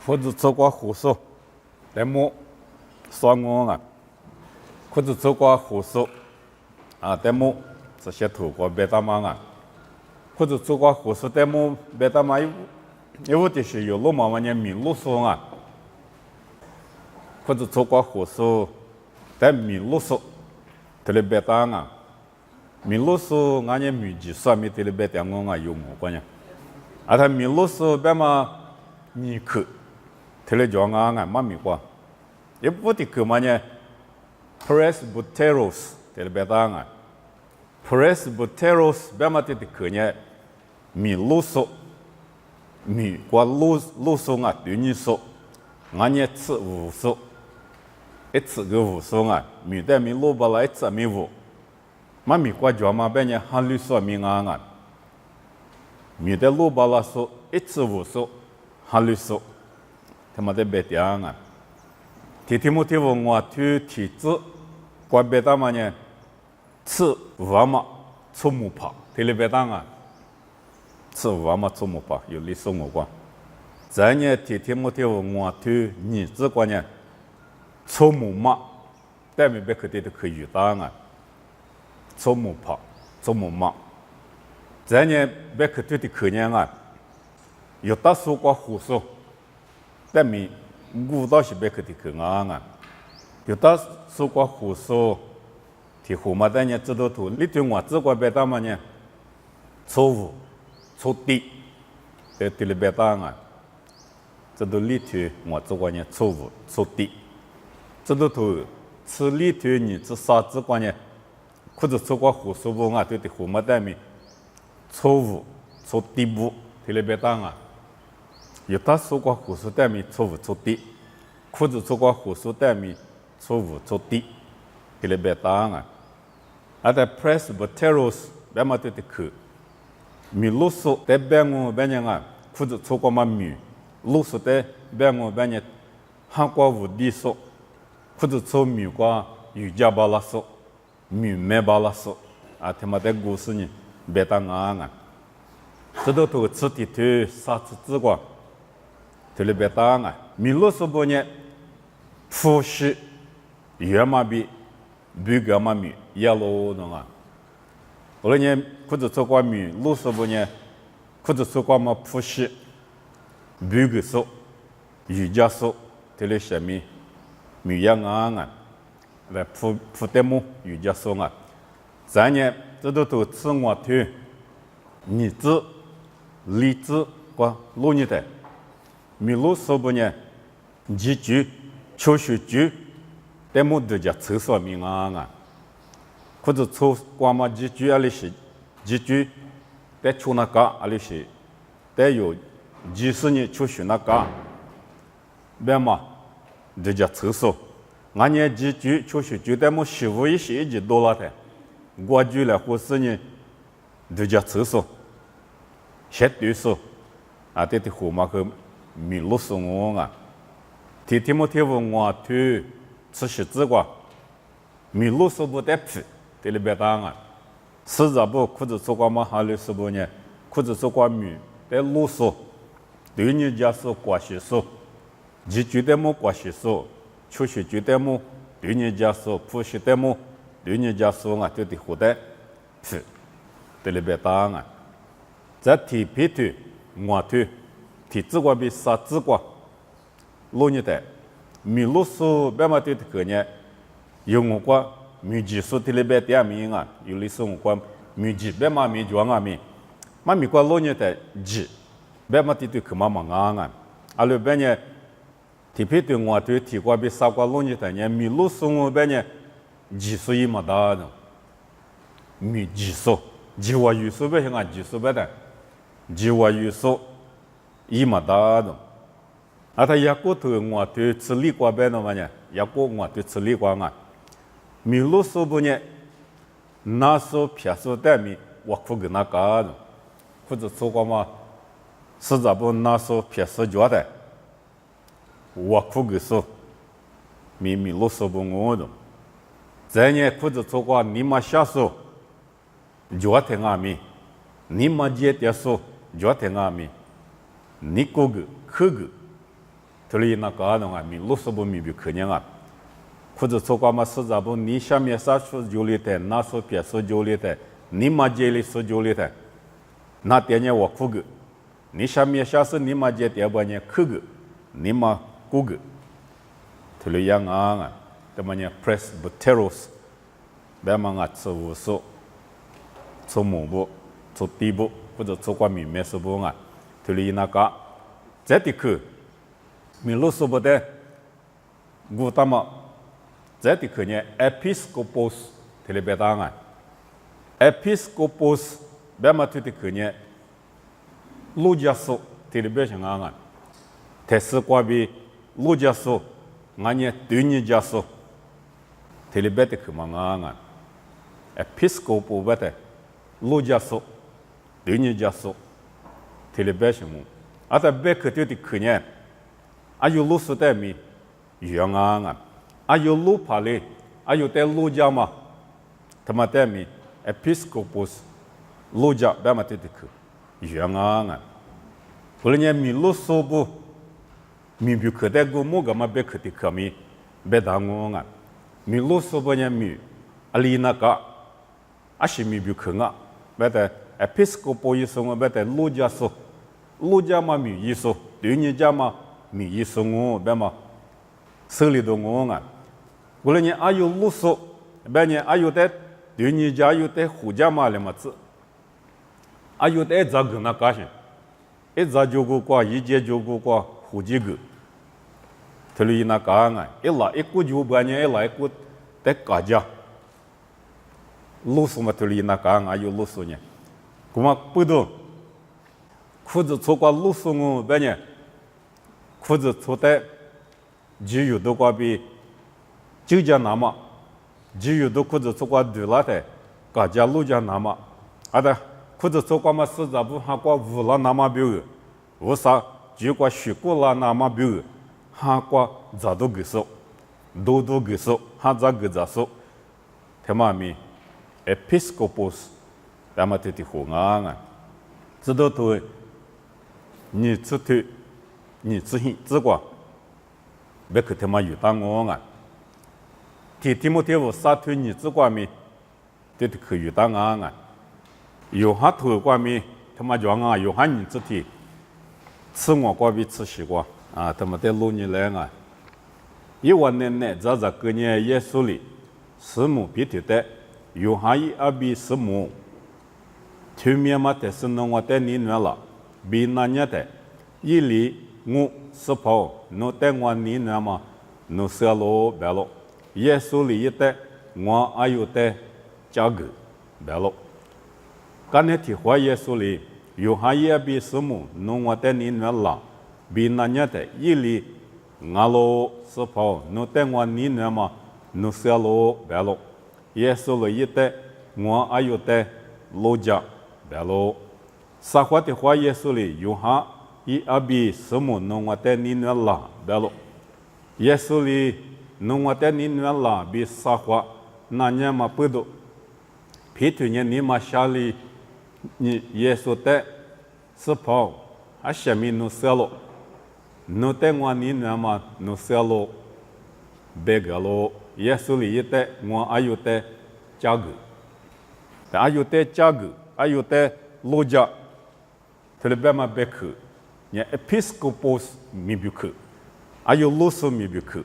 或者走过胡说，但么双我啊，或者走过胡说啊，但么这些土国别大妈啊，或者走过胡说，但么别大妈有的是有路嘛嘛年民路说啊，或者走过胡说，但民路说，这里别大啊，民路说俺年民技术没这里别大我啊有么关系？啊，他民路说别嘛尼克。这里叫俺妈咪话，也不的个嘛呢 ，presbyteros 这里别打俺 ，presbyteros 别嘛的个呢，米路索，米过路索啊，对你说，俺呢吃无索，一吃个无索啊，米的米路巴拉一吃米无，妈咪过叫嘛别呢，哈律索米俺，米的路巴拉索一吃无索，哈律索。他妈的别讲啊！提摩太我提子，关别大嘛呢？吃娃嘛出木爬，提里别当啊！吃娃嘛出木爬，有历史我关。再呢提摩太我提儿子关呢？出木马，但没别个的可以当啊！出木爬，出木马。再呢别个对的可能啊，有大数过胡说。但咪误导是别个的去啊，有的说过胡说，提胡嘛的呢，知道图，你对我只管别打嘛呢，错误，错的，对对了别打啊，知道你对我只管呢错误，错的，知道图，吃你对你只啥只管呢，或者错过胡说不啊，对的胡嘛的咪，错误，错的不，对了别打啊。有的说过胡说代米错误错的，或者说过胡说代米错误错的，给了别答案啊。而在 presbyteros 别嘛对的去，米路说在别我别人啊，或者错过嘛米，路说在别我别人，韩国无地说，或者错米过瑜伽巴拉说，米没巴拉说，啊他妈的故事呢别答案啊。这都都吃的头啥子之过。这里别打啊！米罗斯波呢，普西约马比，比格马米耶罗弄啊。后来呢，或者做过米罗斯波呢，或者做过嘛普西，比格说，瑜伽说，这里什么米亚啊，来普德姆瑜伽说啊。再呢，这都吃我头，你子、李子过罗尼的。米路说不呢，几句、秋水句，但么都叫厕所名啊，或者抽光嘛几句啊，里是几句，但抽那个啊里是，但有几十年秋水那个，别嘛都叫厕所。俺年几句秋水句，但么师傅一些就多了的，我句来或是呢，都叫厕所，写对所，啊，这的河马和。米路说我啊，提摩太我推吃些子瓜，米路说不得皮，这里别打啊，实在不或者做过嘛哈律说不呢，或者做过米在路说，对你家说关系说，几句的么关系说，确实句的么对你家说，普西的么对你家说啊，对的活得皮，这里别打啊，在提皮推我推。提子瓜比啥子瓜，罗尼的，米路苏别嘛对的个呢，有我瓜米技术的里边点名啊，有历史我瓜米技别嘛米装啊米，嘛米瓜罗尼的技，别嘛对的个嘛忙啊，阿罗边呢，提皮对我对提瓜比啥瓜罗尼的呢，米路苏我边呢，技术也没大的，米技术，技术语数别像啊技术别的，技术语数。伊嘛大的，啊，他雅国头我对吃里瓜边的嘛呢，雅国我对吃里瓜啊，米路说不呢，那时候撇手带米我苦个那个的，或者说过嘛，实在不那时候撇手脚的，我苦个说，米路说不我的，再呢或者说过你嘛下手，脚挺阿米，你嘛接点手，脚挺阿米。你哥哥、哥哥， 틀리 나가는 미 루스부 미비 그냥아 쿠즈 소과마 스자부 니샤미에 사슈 줄리테 나소피아 소 줄리테 니마제리 소 줄리테 나테냐 와쿠그 니샤미에 샤스 니마제 때바냐 크그 니마 꾸그 틀리 양아 때마냐 프레스부테로스 배망아 츠우소 츠모부 츠티부 쿠즈 소과미 메스부가 틀리 나가 제티크 밀로소보데 구타마 제티크냐 에피스코포스 텔레베당아 에피스코포스 베마티티크냐 루자소 텔레베샹아 테스과비 루자소 나냐 드니자소 텔레베티크 망아가 에피스코포베테 루자소 드니자소 텔레베샹무 아타 베크티티크냐 아유 루스데미 유양아 아유 루팔레 아유 테 루자마 타마테미 에피스코포스 루자 베마티티크 유양아 그러냐 밀루소부 미뷰크데고 모가마 베크티카미 베당옹아 밀루소보냐 미 알리나카 아시미뷰크가 베데 에피스코포이송어 베데 루자소 루자마 미이소 드니자마 미 이송오 베마 설리동옹아 그러니 아유 루소 베니 아유데 드니자 아유데 후자마레마츠 아유데 자그나 가신 에 자조고과 이제조고과 후지그 틀리나 가가 일라 에꾸주바냐 일라 에꾸 때까자 루소마 틀리나 가가 아유 루소냐 고막 뿌도 쿠즈 초과 루송오 베냐 쿠즈 초대 지유도 과비 지자나마 지유도 쿠즈 초과 들라테 가자루자 나마 아다 쿠즈 초과마 스자부 하과 우라 나마 뷰 우사 지과 쉬고라 나마 뷰 하과 자도 그소 도도 그소 하자 그자소 테마미 에피스코포스 다마테티 호강아 지도토 니츠트 니츠히 지과 베크테마 유당옹아 티모테오 사투 니츠과미 데트크 유당아 요하토과미 테마 좋아가 요한 니츠티 츠모과비 츠시과 아 테마테 루니랭아 이완네네 자자그냐 예술이 스무 비티데 요하이 아비 스무 튜미야마테 스농와테 니누라 비나냐테 일리 งู스포 노땡와니 나마 노셀로 벨로 예술이 이때 와 아유때 자그 벨로 까네티 화 예술이 요하이아비 스무 농와테 니누라 비나냐테 일리 나로 스포 노땡와니 나마 노셀로 벨로 예술이 이때 와 아유때 로자 벨로 사화티 화 예술이 요하 이 아비 스무 농와테 니누라 벨로 예술이 농와테 니누라 비사화 나냐마 뿌도 피투냐 니마샬리 니 예수테 스포 아샤미 노셀로 노땡와 니나마 노셀로 베갈로 예술이 이때 와 아유테 자그 아유테 자그 아유테 로자 텔베마 베크 냐 에피스코포스 미뷰크 아유 루소 미뷰크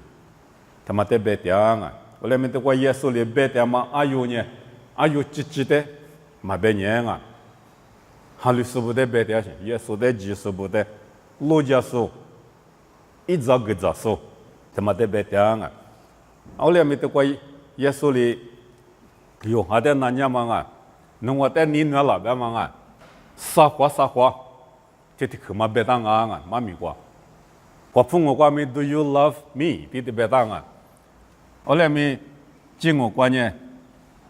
타마테 베티앙아 올레멘테 과 예술이 베티아마 아유냐 아유 찌찌데 마베냐가 할리스부데 베티아시 예수데 지스부데 로자소 이자그자소 타마테 베티앙아 올레멘테 과 예술이 요하데 나냐마가 농와테 니누라 베마가 사화 티티 그마 베당아 마미과 과풍어과미 do you love me 티티 베당아 올레미 징어과nye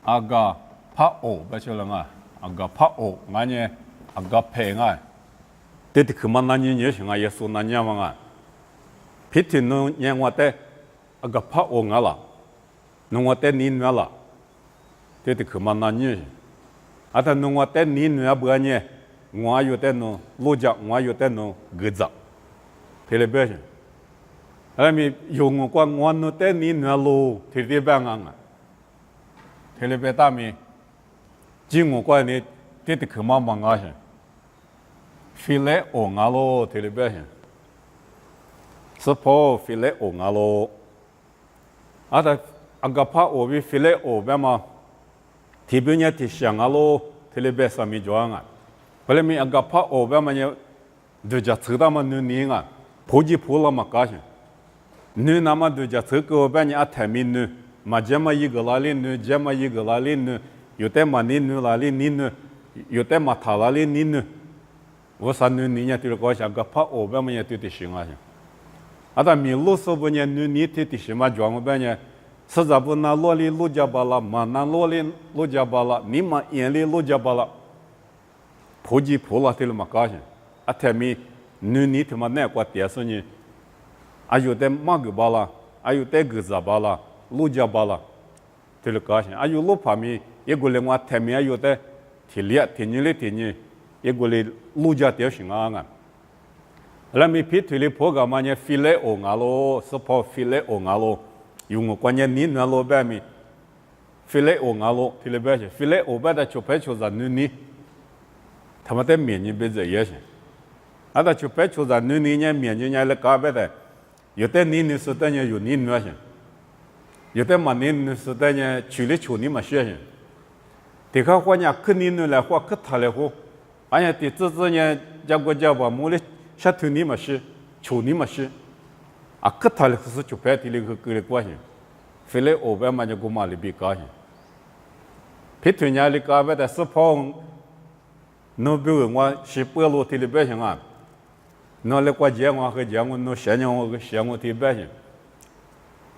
아가 파오 베실랑아 아가 파오 나nye 아가 페nga 티티 그마 나니 예싱아 예수 나냐마가 피티 노 냥와테 아가 파오 nga라 농와테 니누라 티티 그마 나니 아타 농와테 니누야 버nye ngwa yote no loja ngwa yote no geza television 那么用过我那带你那路提的办案啊，提的办大米，经我过你提的可忙啊些，非来我阿罗提的办些，是跑非来我阿罗，啊的阿个怕我比非来我办嘛，提别人提想阿罗提的办上面装啊，后来咪阿个怕我办嘛呢，就叫知道嘛你啊，普及普了嘛搞些。nu nama du ja tseko ba ni atami nu ma jama yi ga la li nu jama yi ga la li nu yote ma ni nu la li ni nu yote ma tha la li ni nu wo san nu ni nya ti ko sha ga pa o ba ma nya ti ti shin a sha ada mi lu so bo nya nu ni ti ti shi ma jwa mo ba nya sa za bu na lo li lu ja ba la ma na lo li lu ja ba la ni ma yen li lu ja ba la pho ji pho la ti ma ka sha atami nu ni ti ma na kwa ti so ni ayo te mag bala ayo te gza bala luja bala tel ka shin ayo lo phami ye gole ngwa themi ayo te thilia thinyi ye gole luja te shin nga la mi phi thili phoga ma nya file o nga lo so file o nga lo yung kwa nya ni na lo ba mi file o nga lo thile ba shin file o ba da chope choza nu ni thamate mien ni be ze ye shin ada chope choza nu ni nya mien nya le ka ba da有的你是等于有你那些，有的嘛你是等于处理处理嘛些些，这个话呢，可你那来话可他来话，而且第自己呢，家国家吧，莫嘞下头你嘛些，处理嘛些，啊可他来是就白地里个关系，非来欧巴嘛就古嘛里比高些，皮头伢里高白的是跑，那比如我是白路地里白些啊。那来过节我和节我那闲年我个闲我提白些，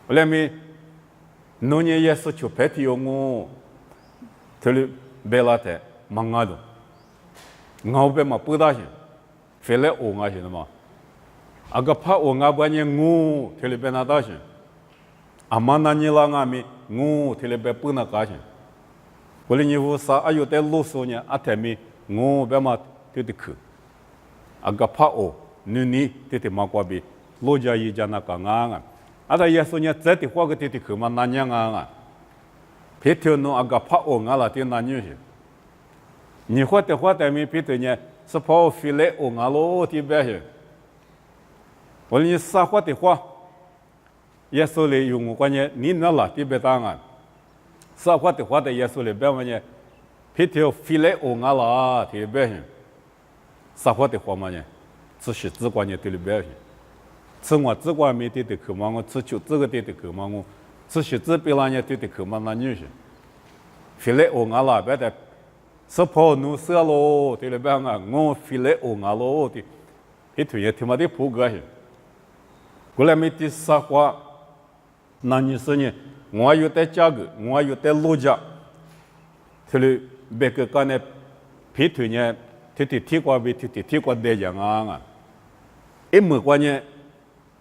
后来咪那年也是去白天我，这里白拉的忙啊的，我白嘛不大些，非来我啊些的嘛，啊个怕我啊不然我这里白那大些，啊嘛那你啦啊咪我这里白不那个些，后来你无啥啊有在路上呢啊他咪我白嘛就得去，啊个怕我。ni tete makwa bi loja yi jana ka nga ada yeso nya zati hwa ga tete khuma na nya nga petyo no aga pha o nga la te na nyu shi ni hwa te mi petyo nya sa pho file o nga lo ti ba shi wal ni sa hwa te hwa yeso le yung kwa nya ni na la ti be ta nga sa hwa te hwa de yeso le ba ma nya petyo file o nga la ti ba shi sa hwa te hwa ma nya自习自管也对了表现，自我自管没对的渴望我，自求这个对的渴望我，自习自别人也对的渴望那女些，非来我阿拉别的，是跑努色咯，对了别个我非来我阿罗的，一推也他妈的扑个些，过来没第三话，那你说呢？我有在家个，我有在路家，这里别个干呢，皮推呢，提过比提过的样啊。一么关呢，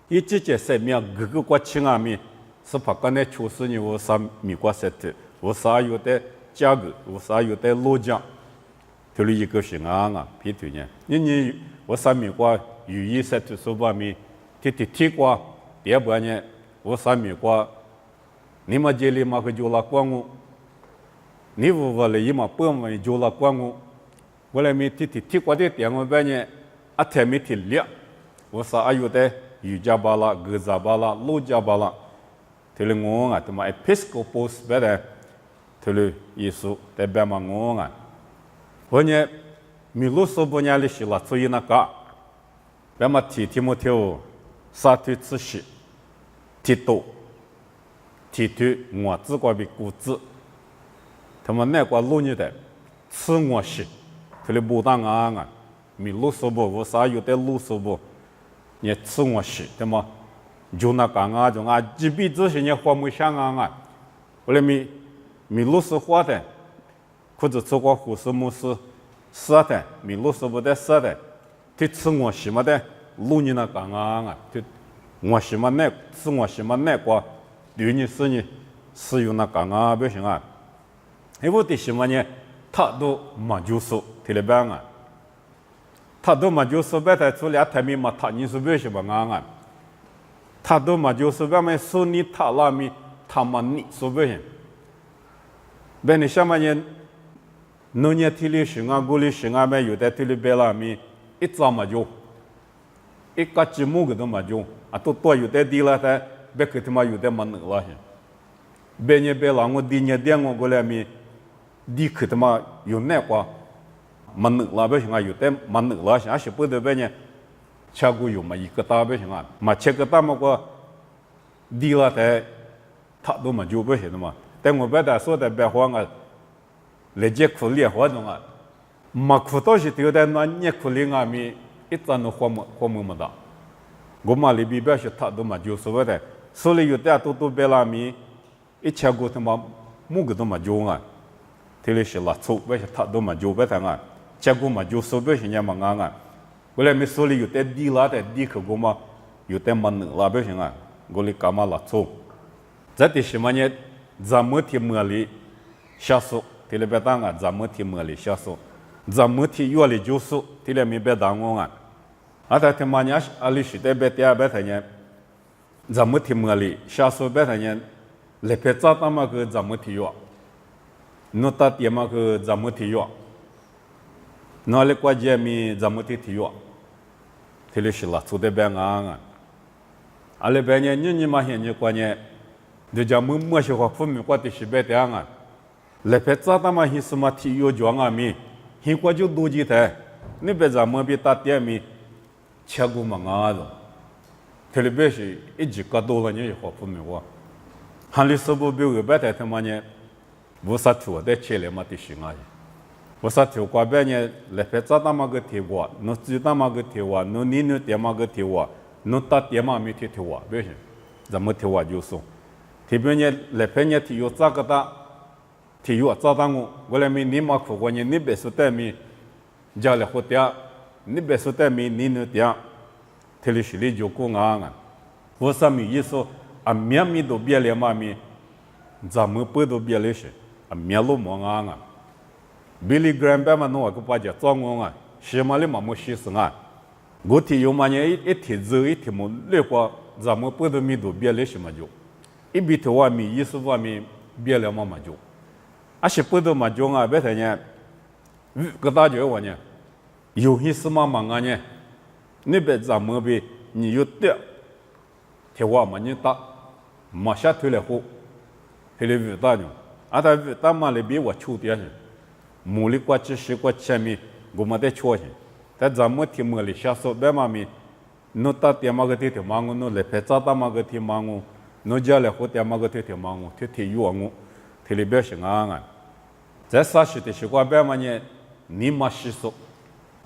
一直接生命各个国情啊咪，是怕干呢出事呢，我啥美国设的，我啥有的价格，我啥有的路价，这里一个是啊，皮推呢，你我啥美国语义设的说法咪，提过，第二步呢，我啥美国，你们这里嘛个就拉光我，你我来伊嘛不嘛就拉光我，我来咪提过的点我半呢，啊天咪提了。我啥阿有的瑜伽巴拉、格扎巴拉、路加巴拉，这里我啊，他妈 Episcopos 别的，这里耶稣在别嘛我啊，我呢，米路索不呢里是啦，所以那个，别嘛提摩太沙推自习，提我自个比古字，他们那个路呢的，吃我是，这里不当啊，米路索不，我啥有的路索不。也吃我是，对吗？就那个啊，就啊，几辈子是也花没想啊，后来米路是花的，或者吃过护士木是杀的，米路是不得杀的，他吃我是么的，路你那个啊，他我是么那吃我是么那个，对你是你是用那个啊，不行啊，因为的什么呢？他都没就说，听得白啊。他都嘛就说白的，除了他们嘛，他你是为什么啊？他都嘛就是外面说你他拉米他妈你说不行，别你下面人，农业体力行啊，古里行啊，没有的体力别拉米一早嘛就，一个节目个都嘛就，啊都多有的地了的，别个他妈有的嘛能拉行，别人别拉我地年点我过来米，地可他妈有那话，嘛能拉别行啊，有的嘛能拉行，啊是不得别人。吃过有嘛一个大不行啊，嘛吃个大么个地了的，他都嘛就不行的嘛。但我别的说的别慌啊，来接苦力活动啊，嘛苦到是丢的那年苦力啊咪一张都花么大，我嘛里边别是他都嘛就说的，所以有的都别拉咪，一吃过他妈木个都嘛就啊，这里是拉粗，别是他都嘛就别的啊，吃过嘛就说别是人嘛啊。过来没说里有点地拉的地可过嘛，有点蛮能拉不行啊，过来干嘛拉错？这的什么呢？咱们提莫里下手，提了别当啊，咱们提莫里下手，咱们提越里就手，提了没别当我啊。啊，他他妈呢，阿里是在别地别他呢，咱们提莫里下手别他呢，来别早他妈个咱们提哟，弄到点嘛个咱们提哟，那里国家咪咱们提哟。提了是啦，做的别啊，阿拉别呢，你嘛现在关呢，就讲么些话分明过的是别的啊，来别早他妈是什么体育装啊咪，现过就多几台，你别咱们别打点咪，吃过嘛啊的，提了别是一直搞多了呢，话分明话，汉里是不别个别的他妈呢，无啥图的吃了嘛的是啊。我说条瓜别呢，来别早他妈个贴我，侬知他妈个贴我，侬你爹妈个贴我，侬他爹妈没贴我，别行，咱们贴我就说，贴别呢来别呢贴有咋个的，贴有咋当我来没你妈苦过呢，你别说对面，家里好点，你别说对面你爹，贴里是里就过啊，我说没意思，啊面咪都别了嘛咪，咱们不都别了些，啊面路忙啊。Billy Graham 别嘛弄个把家装我啊，西马里嘛没西生啊，我提有嘛呢一提走一提么，那个咱们不都米都别了什么就，一比提话米意思话米别了嘛就，啊是不都嘛就啊，别他呢，个大家话呢，有些什么忙啊呢，你别咱们别你有的，提话嘛你打，马下推来后，推来遇到呢，啊他遇到嘛里边我抽点去。木里过去是过去咪，我们得确信。但咱们提木里下手别嘛咪，侬打点嘛个提忙我，侬来拍照打嘛个提忙我，侬家来好点嘛个提忙我，提有我，提里边是啊。在啥时的习惯别嘛呢？你嘛洗手，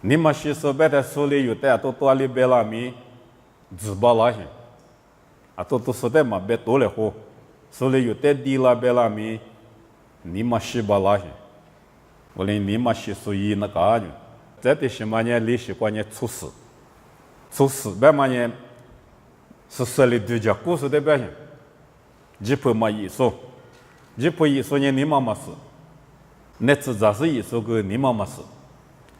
你嘛洗手别在手里有的都多里别啦咪，自把拉些，啊都说的嘛别多了好，手里有的地啦别啦咪，你嘛洗把拉些。我连你嘛是属于那个呢，这的什么呢？历史观念出事别嘛呢？是设立对家故事的表现，几婆嘛艺术呢？你妈妈是，那次咋是艺术个你妈妈是，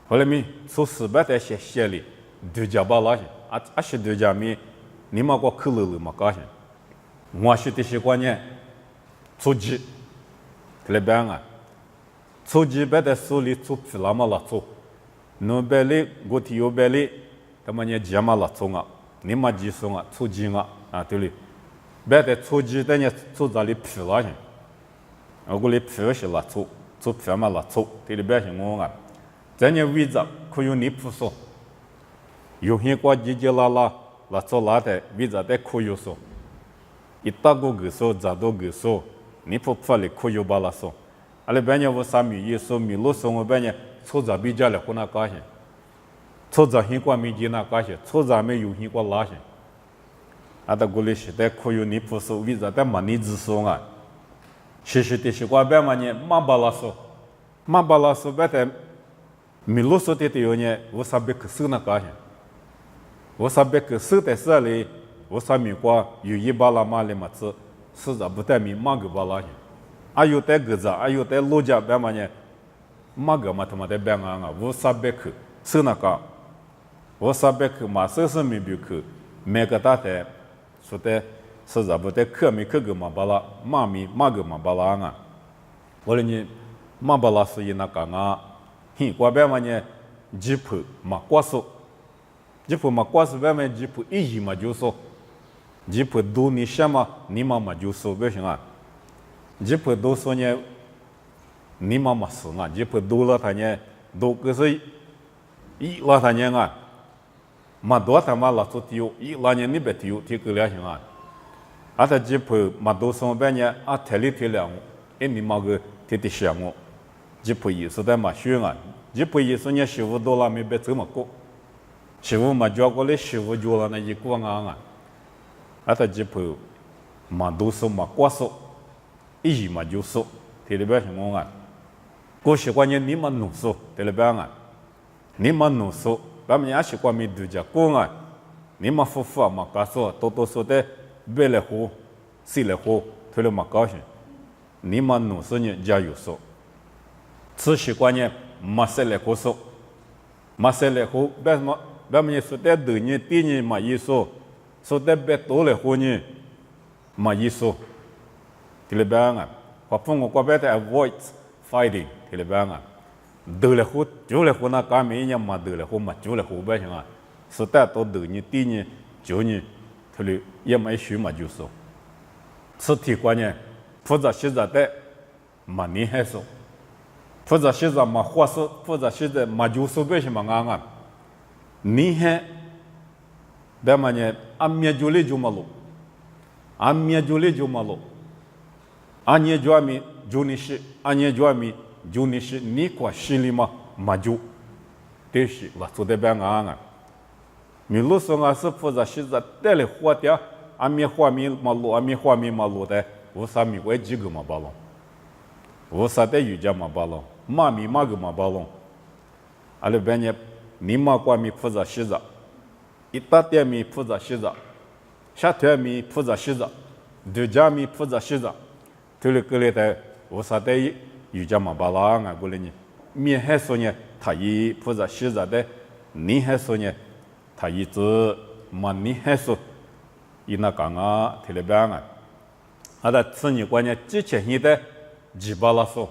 后来咪出事别在写里对家把拉些，啊是对家咪，你妈个口了嘛搞些，我是的习惯呢，出击，来别啊。出击别在手里出皮拉嘛拉出，侬别里我提有别里，他们呢接嘛拉出啊，你嘛接送啊，出击啊对哩，别在出击的呢出这里皮拉些，我里皮是拉出皮嘛拉出，对哩别是我啊，这呢位置可以你不说，有些国叽拉出拉的位置的可以说，一大个个说，咋都个说，你不发的可以把拉说。阿拉别人我啥米意思米路生活别人出咱比家来湖南搞些，出咱新冠没进那搞些，出咱没有新冠拉些，啊他过来时代可有你不说为啥在嘛你只说啊，是的是怪别嘛呢马巴拉说别在米路说的有呢，我啥别可收那搞些，我啥别可收的是里，我啥米瓜有一巴拉马里嘛子，是咋不带米马个巴拉些。啊有的个子，啊有的路家别嘛呢，马个嘛他妈的别啊，我啥别去，是那个，我啥别去嘛，是米别去，每个大的说的是啥不得克米克个马巴拉，马米马个马巴拉啊，我了你马巴拉是伊那讲啊，嘿，过边嘛呢，吉普马瓜索，吉普马瓜索边嘛吉普一亿嘛就说，吉普多你什么你妈妈就说不行啊，吉普多说呢，你妈妈是啊，吉普多了他呢，多个是一了他呢啊。mà đó thằng mà là số tiêu, ít là những cái tiêu thì cứ lấy hàng. À ta chỉ phải mà đó xong bên nhà à thể lý thì là em mình mà cái thì xem ngô, chỉ phải ý số đấy mà xuyên à, chỉ phải ý số nhà xíu vô đô la mình biết thứ mà có, xíu vô mà cho có lấy xíu vô cho là này chỉ có ngang à, à ta chỉ phải mà đó xong mà quá số, ý mà cho số thì để biết hàng à, có sĩ quan nhân niệm mà nụ số thì để biết à, niệm mà nụ số bây giờ chỉ qua mình đưa ra công à, nếu mà phù hợp mà cả số, toto số đấy, bê lệ hồ, xí lệ hồ, thôi là mà cao hơn, nếu mà nụ số nhẹ giá yếu số, chỉ chỉ qua nhẹ mà sẽ lệ hồ số, mà sẽ lệ hồ, bây giờ số đấy đưa nhẹ tí nhẹ mà yếu số đấy bê tổ lệ hồ nhẹ mà yếu số, thì là bây giờ, hoặc phong qua bây giờ avoid fighting, thì là bây giờ. Đưa lại hút, chú lại hút na cá mấy nhà mà đưa lại hút mà chú lại hút bây giờ à, số ta tôi đưa như tí như chú như, thôi là em ấy xíu mà chú số, số thì qua nhé, phụ gia sĩ gia đấy mà ní hết số, phụ gia sĩ gia mà hoa số, phụ gia sĩ gia mà chú số bây giờ mà ngang à, ní hết, đấy mà nhé, anh mía chú lấy chú mà lô, anh nhé chú ami chú ní sĩ, anh nhé chú ami chú ní sĩ ní qua xí lì mà chú, thế sĩ là số đấy bên ngang à, mình lúc xong à sư phụ gia sĩ gia đấy là hoa tiệt, anh mía hoa mi mà lô đấy, vô sa mi quay chỉ cái mà bao lông, vô sa đấy yuja mà bao lông, mà mi mà cái mà bao lông, ale bên nhé, ní mà qua mi phụ gia sĩ gia, ít tiệt mi phụ gia sĩ gia, sát tiệt mi phụ gia sĩ gia, đưa ra mi phụ gia sĩ gia, thế là cái này vô sa đấy yuja mà bao lông à, cái này, mi hết số nhé, thay phụ gia sĩ gia đấy, ní hết số nhé, thay từ mà ní hết số, ina cả ngã thì là bên à, à đó xin nhớ quan nhé, chỉ chế hiện tại chỉ bao la số,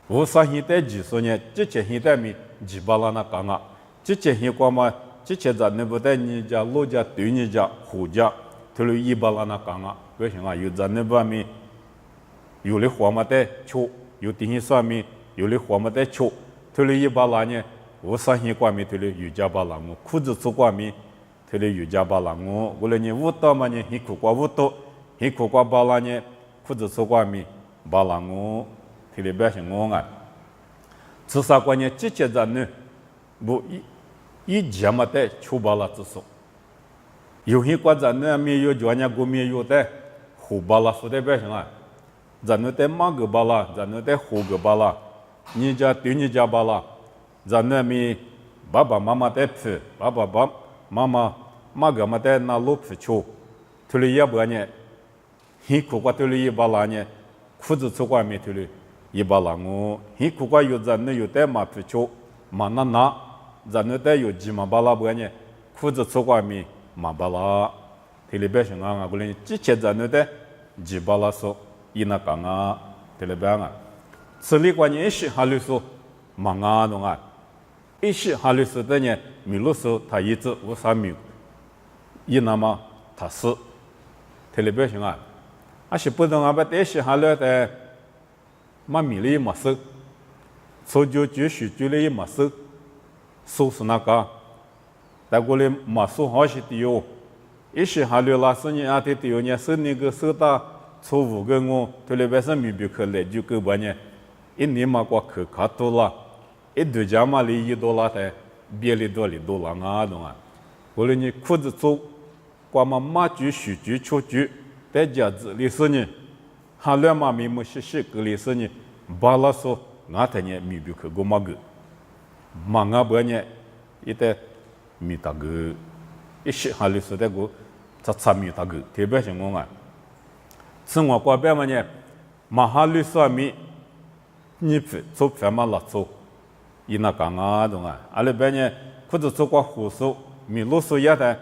vô sa hiện tại chỉ số nhé, chỉ chế hiện tại mi chỉ bao la na cả ngã, chỉ chế hiện qua mà chỉ chế ra nên bữa đấy như ra lô ra tuổi như ra hồ ra, thì là y bao la na cả ngã, vậy hiện à, 有在那边mi 有的花嘛的秋，有的人说mi 有的花嘛的秋，thì là y bao la nhé, vô sa hiện qua mi thì là 有家包la么，裤子出qua mi thì là 有家包la么，我来呢乌多嘛呢，很苦瓜乌多，很苦瓜包la呢，裤子出qua mi包la么，thì là表现我啊，至少关呢，这些人呢，不一家嘛的秋包la之说，有些瓜人呢没有专业过没有的，胡包la说的表现啊，人呢的马个包la，人呢的胡个包la，你家对你家包la。咱那咪爸爸妈妈在吃，妈妈个嘛在那路吃吃，头里也不呢，很苦瓜头里一把拉呢，裤子出瓜没头里一把拉我，很苦瓜有咱那有在嘛吃吃，嘛那，咱那在有鸡嘛把拉不呢，裤子出瓜没嘛把拉，头里边是啊，过来之前咱那在鸡把拉说，伊那讲啊，头里边啊，这里关键是哈里说，嘛啊弄啊。一时哈律师的呢，米律师他一直无啥米，伊那么他是，特别表现啊，啊是不同啊，把这些哈律的，嘛米哩嘛是，所就许哩嘛是，说是那个，但过来嘛说好些的哟，一时哈律拉是呢啊的哟呢是那个是的错误个我，特别是米比克来就个把呢，一年嘛过去卡多了。一对家嘛里一多拉的，别里多里多拉啊懂啊？我来你裤子做，光嘛马具、书具、车具，在家子里是呢，哈两嘛咪么些个里是呢，巴拉说俺他呢咪比克个嘛个，嘛俺不呢，一代咪大个，一些哈里是的个，才咪大个，特别是我啊，生活过边嘛呢，嘛哈里说咪，你非做非嘛拉做。伊那讲啊，懂啊？阿拉边呢，或者做过护手，米露手也的，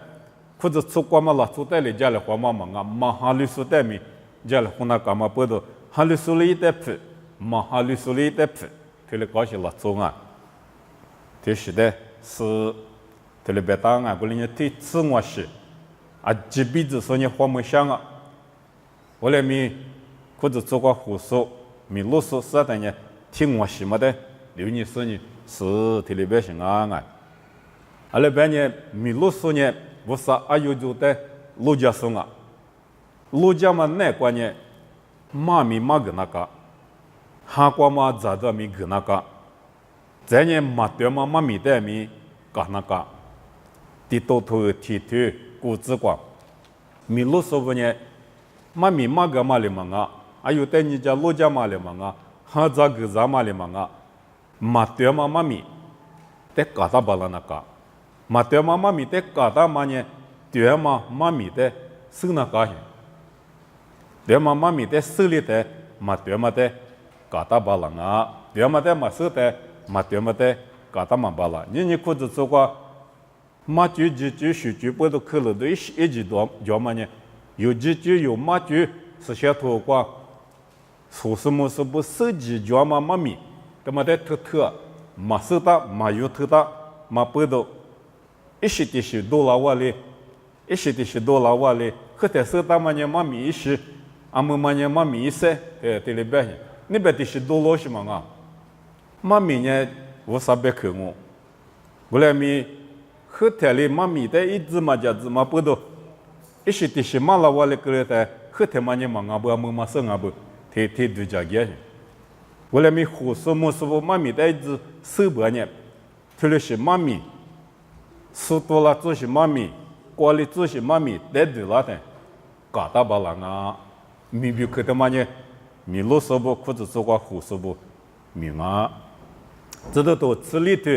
裤子出光嘛了，出带里家里花嘛嘛啊，嘛哈里苏带米家里湖南干嘛不都哈里苏里带皮，嘛哈里苏里带皮，这里搞些了中啊，这时代是这里别当啊，不然你对自我是啊，几辈子说你花没想啊，我来米裤子做过护手，米露手是等于听我什么的，留你说你是这里边是啊。阿拉边呢，米露手呢，不是阿有就在陆家送啊，陆家嘛那关呢，妈咪妈个那个，哈瓜嘛咋的米个那个，在呢马对嘛妈咪的米个那个，地头头提头骨子光，米露手不呢，妈咪妈个嘛里嘛啊，阿有在你家陆家嘛里嘛啊，哈咋个咋嘛里嘛啊，马对嘛妈咪，在嘎达巴拉那个。嘛对嘛妈咪的嘎达嘛呢？对嘛妈咪的手那嘎些，对嘛妈咪的手里的嘛对嘛的嘎达巴拉啊，对嘛的嘛手的嘛对嘛的嘎达嘛巴拉。你裤子做过马驹几句数句不都去了都一句多叫嘛呢？有几句有马驹是些土瓜，说什么是不手机叫嘛妈咪，那么的特特嘛手的嘛有特的嘛不都。一时的是多老瓦哩，一时的是多老瓦哩，可得是他们家妈咪一时，俺们妈家妈咪一些，这里边，那边的是多老些嘛啊，妈咪呢，我啥别看我，后来咪，后头里妈咪的一直嘛家子嘛不多，一时的是马老瓦哩过来的，后头嘛家嘛俺不俺们嘛生俺不，天都家家去，后来咪胡说么说妈咪的一直手不呢，特别是妈咪。苏多拉做些妈咪，家里做些妈咪，带对了的，嘎达巴拉啊，米比克的嘛呢，米露手不裤子做过护手不，米啊，这都吃里头，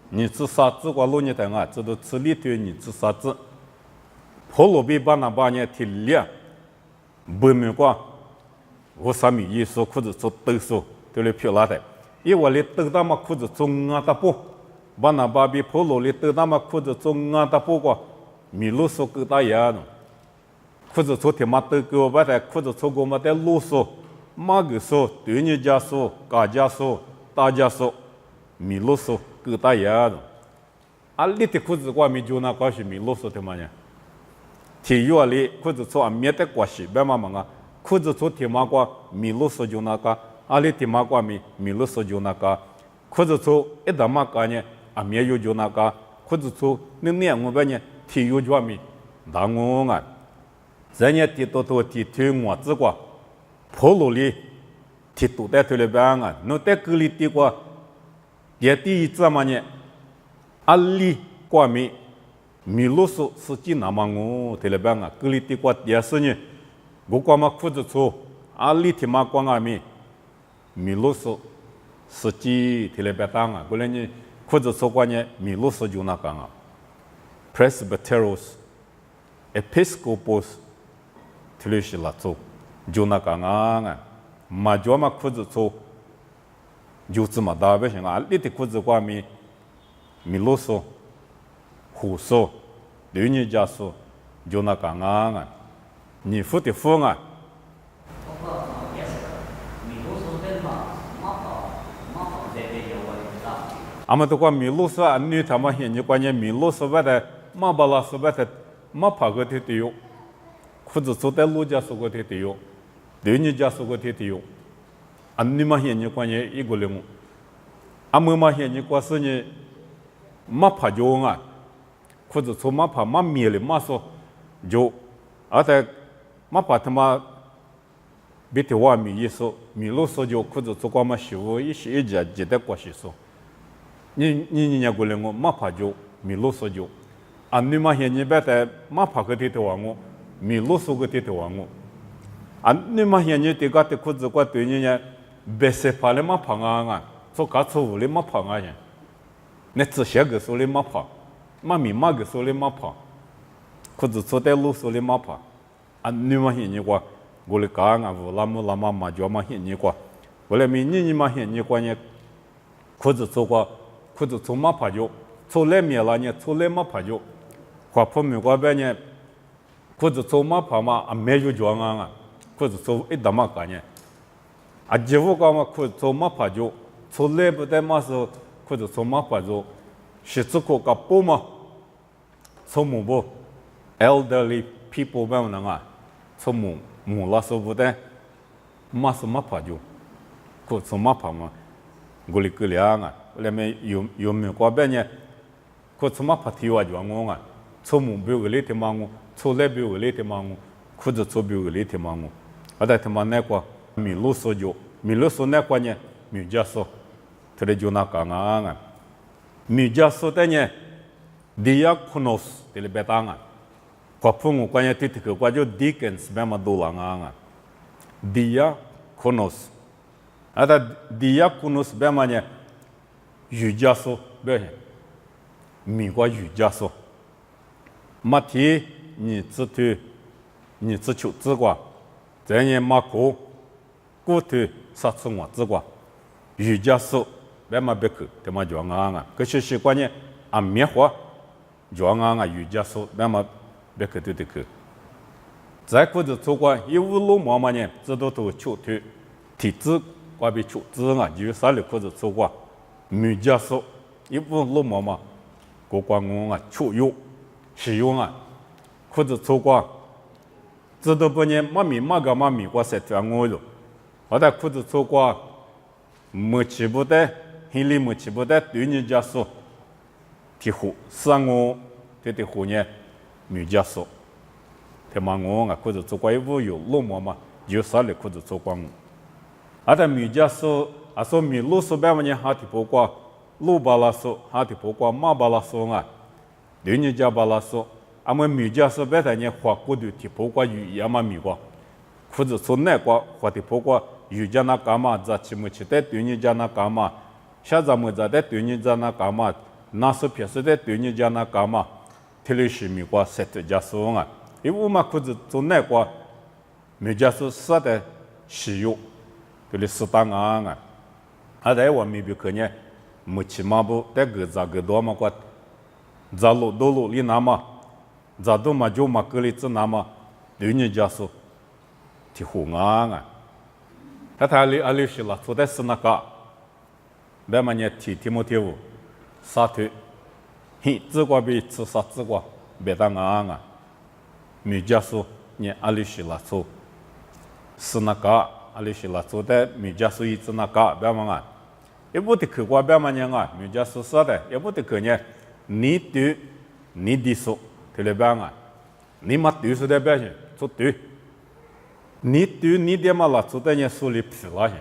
你吃啥子过路你等啊，这都吃里头你吃啥子，普罗比巴那巴呢提亮，不明过，我啥米一说裤子做抖手，都来漂拉的，因为我里抖到嘛裤子做啊大不。巴拿巴比普罗里得那么裤子中啊，他不过米露手给大爷呢，裤子做天马得给我把他裤子做过嘛的露手，马个手，对你家手，家家手，大家手，米露手给大爷呢，啊，你的裤子挂米就那挂是米露手的嘛呢？体育里裤子做啊面的挂是别嘛嘛啊，裤子做天马挂米露手就那个，啊里天马挂米露手就那个，裤子做一大马个呢。啊，面有就那个，或者说你年我边呢，体育方面，那我啊，这呢提到提推我这个，普罗里提到在这里边啊，那在这里的话，也第一次嘛呢，阿里挂米，米露手实际那么我这里边啊，这里的话第二次呢，我挂嘛或者说阿里提嘛挂阿米露手实际这里边当啊，过来呢。或者说关于米露手就那个啊 ，Presbyteros, Episcopos， 这里是拉做就那个啊，嘛就嘛或者说就这么大不行啊，你的或者关米露手、护手、对你家手就那个啊，你付的付啊。阿么都讲米露手啊，女他们现在关键米露手外的马巴拉手外的马帕个的都有，或者做在陆家手个的都有，对你家手个的都有，啊你们现在关键一个人，阿么嘛现在关是呢马帕就啊，或者做马帕马米的马手就，而且马帕他妈比的话米一手米露手就或者做光嘛修一些一家记得关系手。你过来我马帕就米露手就，啊你嘛现在别在马帕个地头王我，米露手个地头王我，啊你嘛现在这个的裤子过对你呢，别是怕的马帕啊，做搞错误的马帕啊呀，那只些个手的马帕，马米马个手的马帕，裤子做在路手的马帕，啊你嘛现在过，我来讲啊，我拉嘛嘛就嘛现在过，我来你嘛现在过呢，裤子做过。或者从马帕就，从来面了呢，从来马帕就，夸普美国边呢，或者做嘛跑嘛啊没有状啊，或者做一大嘛干呢，啊结果干嘛或者做嘛跑就，做内部的嘛是或者做嘛跑就，是这个个不嘛，做么不 elderly people 边那个，做么拉说不的，嘛是嘛跑就，或做嘛跑嘛，过里过凉啊，那么有美国边呢，或做嘛跑体外状况啊。做目标个里头嘛我，做内标个里头嘛我，或者做标个里头嘛我，而在他妈那个米路说就，米路说那个呢，米家说，他的就那讲啊，米家说的呢，diakonos 的里边当啊，kwa pungu kwa nya titik kwa jo deacons bema dulang ah, diakonos, ada diakonos bema nya, 瑜伽说别，米kwa 瑜伽说。马蹄你自推，你自求自挂，这样马口骨头杀死我自挂，瑜伽手别嘛别去，他妈就啊，可是习惯呢，啊棉花就啊瑜伽手别嘛别去对去，再或者做过一五路毛嘛呢，这都求推，体质挂比求自啊，就啥里或者做过瑜伽手一五路毛嘛，国光我啊求有。使用啊，或者做过，这都不呢，妈咪过塞条我了，我在或者做过，没起不得，心里没起不得，对你家说，提户是我这户呢，没家说，他妈我啊，或者做过一部有路嘛，有啥里或者做过我，在没家说，啊说没路说别么呢，哈提不过，路巴拉说，哈提不过马巴拉说啊。对你家巴拉说，俺们米家说白天呢，花过的提破过语言嘛米过，或者从那个花提破过语言那干嘛，在起么起的对你家那干嘛，现在么在的对你家那干嘛，那是平时的对你家那干嘛，提了是米过设置家说啊，因为我们或者从那个米家说啥的使用，对了适当啊，啊在我们比可呢，没起嘛不，但个咋个多嘛个。za lo do lo li nama za do ma jo ma kli tsa nama de ni ja so ti hu nga ta ta li ali shi la to da sna ka ba ma nya ti timoteo sa te hi zi kwa bi tsa sa zi kwa be da nga mi ja so ni ali shi la so sna ka ali shi la so da mi ja so yi tsna ka ba ma nga e bu ti ke kwa ba ma nya nga mi ja so sa da e bu ti ke nya你对，你的手，对了吧啊？你嘛对手的表现做对，你对你的嘛啦做的人手里皮了些，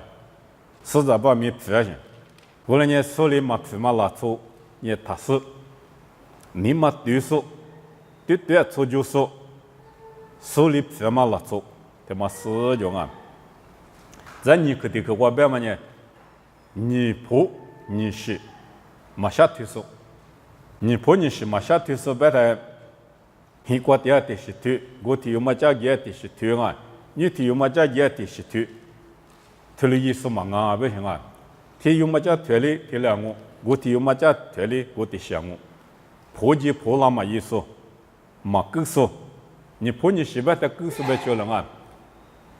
实在把没皮了些，过来人手里嘛皮嘛啦做，也踏实，你嘛对手，对对做就手，手里皮嘛啦做，他妈使用啊！在你去的去我表嘛呢，你破你是，嘛下对手。你破你是嘛下推说白的，你过第二的是推，我提有嘛家也的是推啊，你提有嘛家也的是推，推了意思嘛啊不行啊，提有嘛家推了推了我提有嘛家推了我的想我，破就破了嘛意思，嘛更说，你破你是白的更说白去了啊，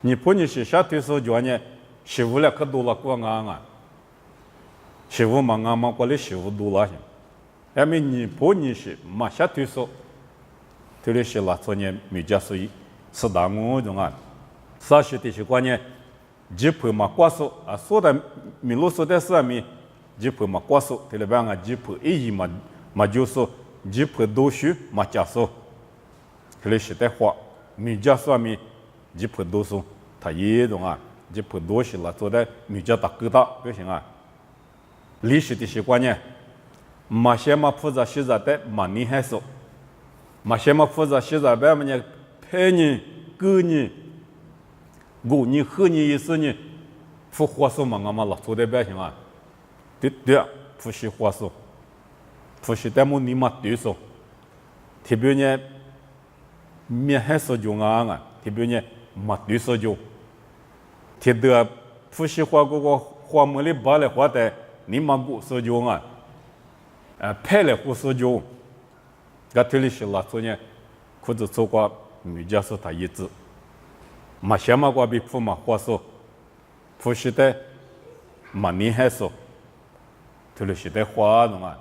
你破你是下推说就呢，是为了可多了过啊，是为嘛啊嘛过来是为多了些。那么你破你是马下推说，推的是拉错呢，米家所以是大我中啊，啥时的是关呢？吉普嘛挂说啊，说的米罗说的是米，吉普嘛挂说，对了吧？啊，吉普一嘛就说吉普多数嘛加说，推的是的话，米家说米，吉普多数他也中啊，吉普多数拉错的米家大哥大不行啊，历史的是关呢？马些嘛复杂西杂的嘛你还说，马些嘛复杂西杂别么呢？陪你、给你、我你和你意思呢？不花说嘛，俺们老做的别行啊，对对，不是花说，不是但么你嘛对说，特别呢，面还说就啊，特别呢嘛对说就，特别不是花个花么里把来花的，你嘛不说就啊。拍了胡说就，噶这里是拉昨年，裤子做过米家说他一直，马先嘛过比铺嘛话说，铺是的，马你还说，这里是的话弄啊，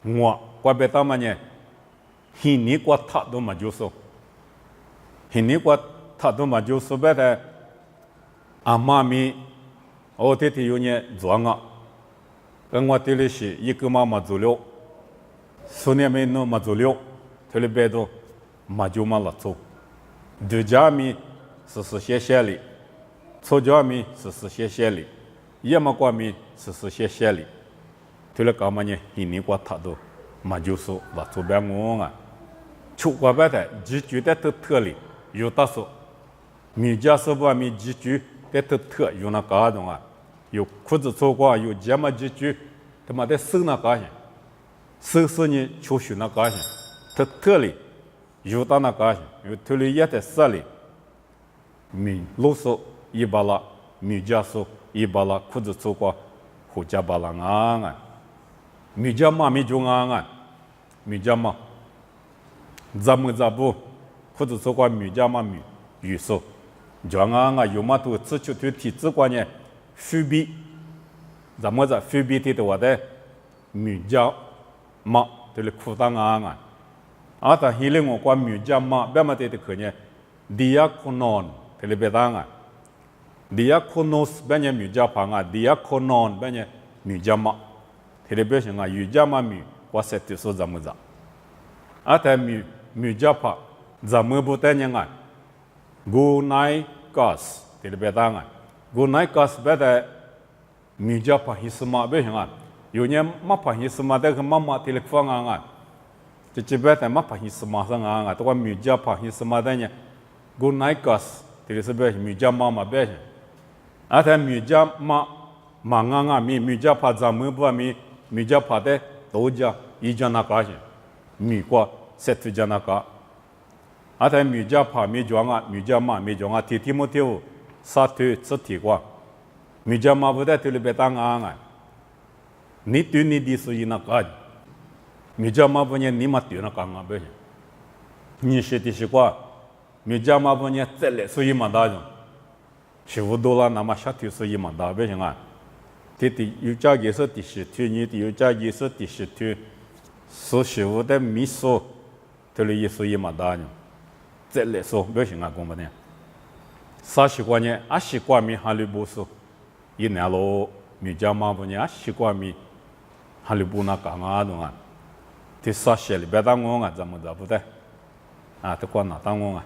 我过别当嘛呢，现你过他都嘛就说，现你过他都嘛就说别的，阿妈咪，我这里有呢做啊，跟我这里是一个妈妈做了。苏年没弄嘛做了，这里别多嘛就嘛了做，对家咪是谢谢哩，错家咪是谢谢哩，也嘛关咪是谢谢哩，这里干嘛呢？一年过他都嘛就说了做别我啊，出国别的几句的都特哩，有的说，米家说不米几句的都特有那个种啊，有裤子做过有节嘛几句，他妈的手那个些。手呢，求学那个些，特里有到那个些，有特里也在这里，米啰嗦一巴拉，米家说一巴拉，裤子做过，胡家巴拉啊，米家嘛米就啊，米家嘛，咱们这不，裤子做过米家嘛米，有说，就啊有嘛都自就对体制观念，非比，咱们这非比的话的米家。嘛，这里苦当啊！啊，但现在我关米家嘛，别嘛这里可呢，diakonon，这里别当啊 ，diakonos 别呢米家旁啊 ，diakonon 别呢米家嘛，这里别想啊，米家嘛米，我说的说怎么着？啊，但米家旁，怎么不得呢啊 ？Gunai gas 这里别当啊 ，Gunai gas 别的米家旁意思嘛，别想啊。有年嘛怕你什么的个妈妈telefon啊，这这边的嘛怕你什么上啊，都话米家怕你什么的呢 ？Good night gas， 这个是别米家妈妈别，啊，但米家妈啊米家怕咱们不米家怕的都家一家那个些，米过7家那个，啊，但米家怕米庄啊米家妈米庄啊提莫丢杀退吃提过，米家妈不得这里别当啊。你对你的是那个，米家嘛不呢？你嘛对那个啊？不是，你说的是quoi？米家嘛不呢？再来是一嘛大种，$15那么下头是一嘛大，不行啊？这的有家也是第十天，你的有家也是第十天，说15的米数，这里也是一嘛大种，再来说不行啊，公不呢？啥习惯呢？啊习惯米哈利不说，一年咯，米家嘛不呢？啊习惯米。哈利布那讲啊，懂啊？这啥些里别当我啊，怎么着不得？啊，这管哪当我啊？